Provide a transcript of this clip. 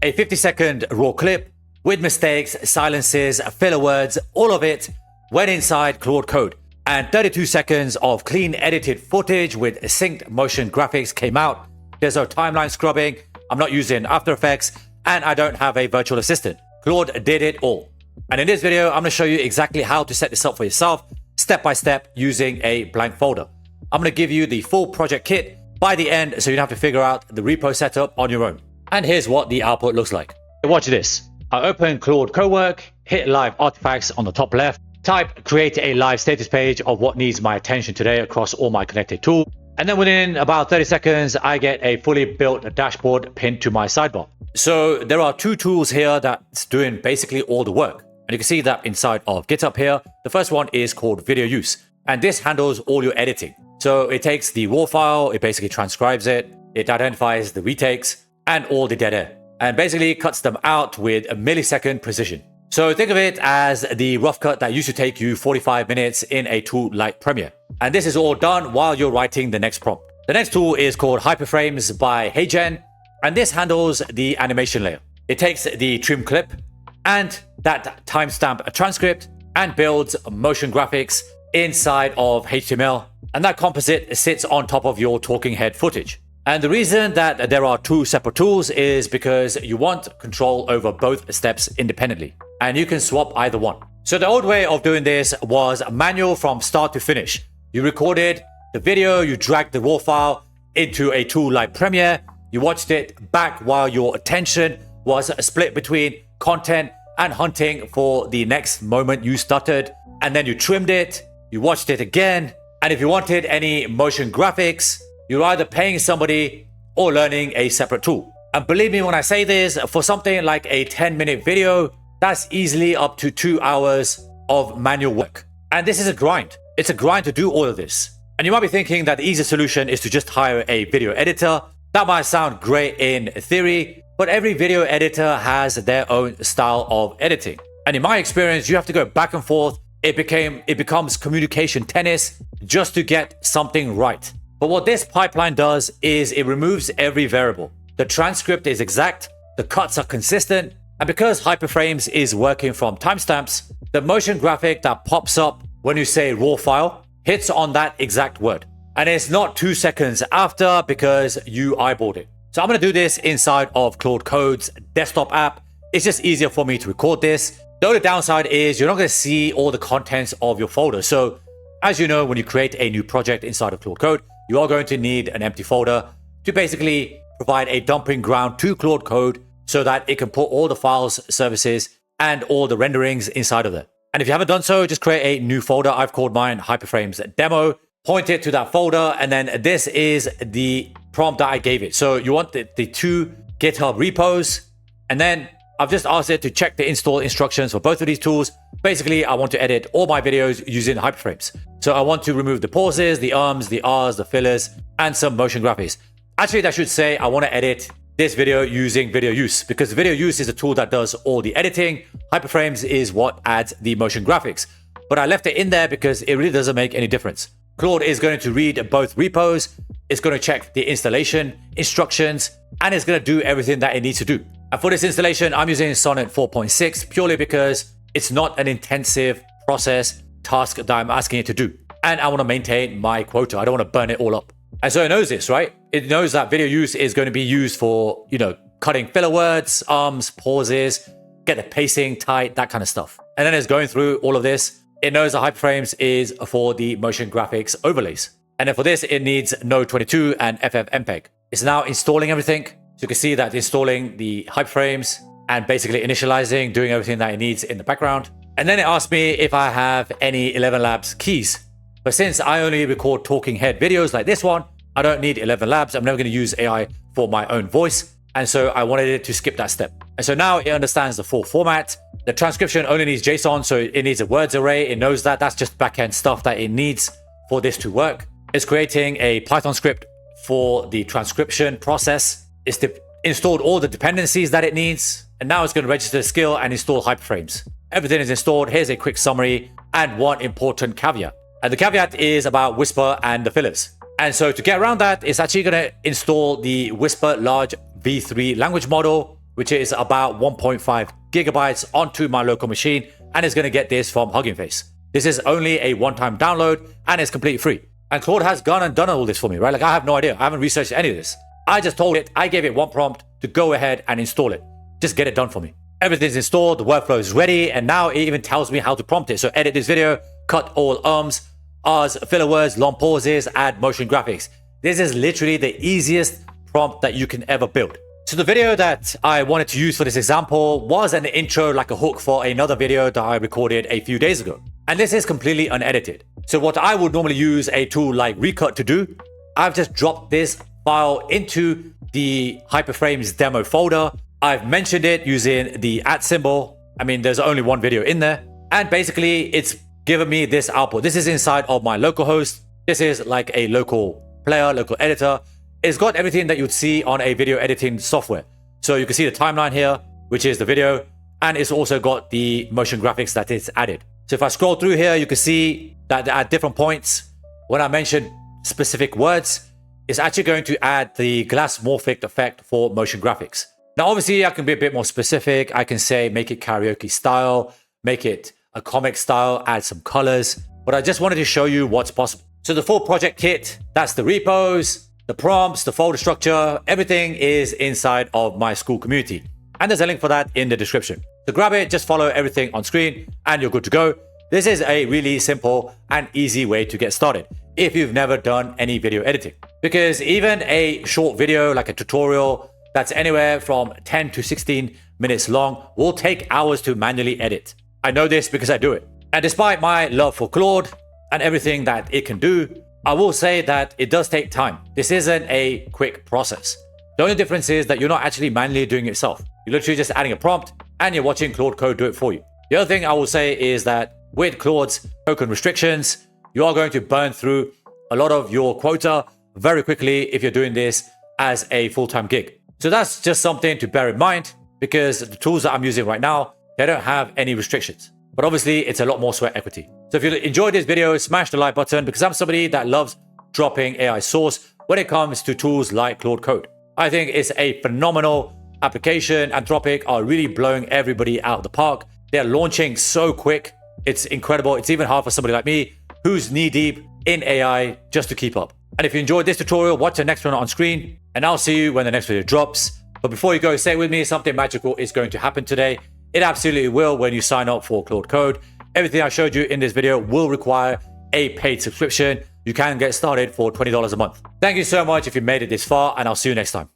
a 50-second raw clip with mistakes, silences, filler words, all of it went inside Claude Code. And 32 seconds of clean edited footage with synced motion graphics came out. There's no timeline scrubbing, I'm not using After Effects, and I don't have a virtual assistant. Claude did it all. And in this video, I'm going to show you exactly how to set this up for yourself, step by step, using a blank folder. I'm going to give you the full project kit by the end, so you don't have to figure out the repo setup on your own. And here's what the output looks like. Watch this. I open Claude Cowork, hit live artifacts on the top left, type create a live status page of what needs my attention today across all my connected tools. And then within about 30 seconds, I get a fully built dashboard pinned to my sidebar. So there are two tools here that's doing basically all the work. And you can see that inside of GitHub here. The first one is called Video Use. And this handles all your editing. So it takes the raw file, it basically transcribes it, it identifies the retakes and all the dead air, and basically cuts them out with a millisecond precision. So think of it as the rough cut that used to take you 45 minutes in a tool like Premiere. And this is all done while you're writing the next prompt. The next tool is called Hyperframes by HeyGen, and this handles the animation layer. It takes the trim clip and that timestamp transcript and builds motion graphics inside of HTML, and that composite sits on top of your talking head footage. And the reason that there are two separate tools is because you want control over both steps independently, and you can swap either one. So the old way of doing this was manual from start to finish. You recorded the video, you dragged the raw file into a tool like Premiere, you watched it back while your attention was split between content and hunting for the next moment you stuttered, and then you trimmed it, you watched it again, and if you wanted any motion graphics, you're either paying somebody or learning a separate tool. And believe me when I say this, for something like a 10-minute video, that's easily up to 2 hours of manual work. And this is a grind. It's a grind to do all of this. And you might be thinking that the easy solution is to just hire a video editor. That might sound great in theory, but every video editor has their own style of editing. And in my experience, you have to go back and forth. It becomes communication tennis just to get something right. But what this pipeline does is it removes every variable. The transcript is exact, the cuts are consistent, and because Hyperframes is working from timestamps, the motion graphic that pops up when you say raw file hits on that exact word. And it's not 2 seconds after because you eyeballed it. So I'm going to do this inside of Claude Code's desktop app. It's just easier for me to record this. The only downside is you're not going to see all the contents of your folder. So as you know, when you create a new project inside of Claude Code, you are going to need an empty folder to basically provide a dumping ground to Claude Code so that it can put all the files, services, and all the renderings inside of there. And if you haven't done so, just create a new folder. I've called mine Hyperframes Demo. Point it to that folder, and then this is the prompt that I gave it. So you want the two GitHub repos, and then I've just asked it to check the install instructions for both of these tools. Basically, I want to edit all my videos using Hyperframes. So I want to remove the pauses, the ums, the ahs, the fillers, and some motion graphics. Actually, that should say I want to edit this video using Video Use, because Video Use is a tool that does all the editing. Hyperframes is what adds the motion graphics. But I left it in there because it really doesn't make any difference. Claude is going to read both repos, it's going to check the installation instructions, and it's going to do everything that it needs to do. And for this installation, I'm using Sonnet 4.6 purely because it's not an intensive process task that I'm asking it to do. And I want to maintain my quota. I don't want to burn it all up. And so it knows this, right? It knows that Video Use is going to be used for, cutting filler words, ums, pauses, get the pacing tight, that kind of stuff. And then it's going through all of this. It knows that Hyperframes is for the motion graphics overlays. And then for this, it needs Node 22 and FFmpeg. It's now installing everything. So you can see that it's installing the Hyperframes and basically initializing, doing everything that it needs in the background. And then it asks me if I have any 11 Labs keys. But since I only record talking head videos like this one, I don't need 11 Labs. I'm never going to use AI for my own voice. And so I wanted it to skip that step. And so now it understands the full format. The transcription only needs JSON, so it needs a words array. It knows that. That's just backend stuff that it needs for this to work. It's creating a Python script for the transcription process. It's installed all the dependencies that it needs. And now it's going to register the skill and install Hyperframes. Everything is installed. Here's a quick summary and one important caveat. And the caveat is about Whisper and the fillers. And so to get around that, it's actually going to install the Whisper Large V3 language model which is about 1.5 gigabytes onto my local machine, and it's going to get this from Hugging Face. This is only a one-time download and it's completely free. And Claude has gone and done all this for me, right? Like, I have no idea. I haven't researched any of this. I just told it, I gave it one prompt to go ahead and install it. Just get it done for me. Everything's installed, the workflow is ready, and now it even tells me how to prompt it. So edit this video, cut all ums, ahs, filler words, long pauses, add motion graphics. This is literally the easiest prompt that you can ever build. So the video that I wanted to use for this example was an intro, like a hook for another video that I recorded a few days ago. And this is completely unedited. So what I would normally use a tool like Recut to do, I've just dropped this file into the Hyperframes demo folder. I've mentioned it using the @ symbol. I mean, there's only one video in there. And basically it's given me this output. This is inside of my localhost. This is like a local player, local editor. It's got everything that you'd see on a video editing software. So you can see the timeline here, which is the video. And it's also got the motion graphics that it's added. So if I scroll through here, you can see that at different points, when I mention specific words, it's actually going to add the glass morphic effect for motion graphics. Now, obviously, I can be a bit more specific. I can say, make it karaoke style, make it a comic style, add some colors. But I just wanted to show you what's possible. So the full project kit, that's the repos, the prompts, the folder structure, everything is inside of my school community. And there's a link for that in the description. So grab it, just follow everything on screen and you're good to go. This is a really simple and easy way to get started if you've never done any video editing. Because even a short video like a tutorial that's anywhere from 10 to 16 minutes long will take hours to manually edit. I know this because I do it. And despite my love for Claude and everything that it can do, I will say that it does take time. This isn't a quick process. The only difference is that you're not actually manually doing it yourself. You're literally just adding a prompt and you're watching Claude Code do it for you. The other thing I will say is that with Claude's token restrictions, you are going to burn through a lot of your quota very quickly if you're doing this as a full-time gig. So that's just something to bear in mind because the tools that I'm using right now, they don't have any restrictions. But obviously, it's a lot more sweat equity. So if you enjoyed this video, smash the like button because I'm somebody that loves dropping AI source when it comes to tools like Claude Code. I think it's a phenomenal application. Anthropic are really blowing everybody out of the park. They're launching so quick. It's incredible. It's even hard for somebody like me who's knee-deep in AI just to keep up. And if you enjoyed this tutorial, watch the next one on screen and I'll see you when the next video drops. But before you go, stay with me. Something magical is going to happen today. It absolutely will when you sign up for Claude Code. Everything I showed you in this video will require a paid subscription. You can get started for $20 a month. Thank you so much if you made it this far and I'll see you next time.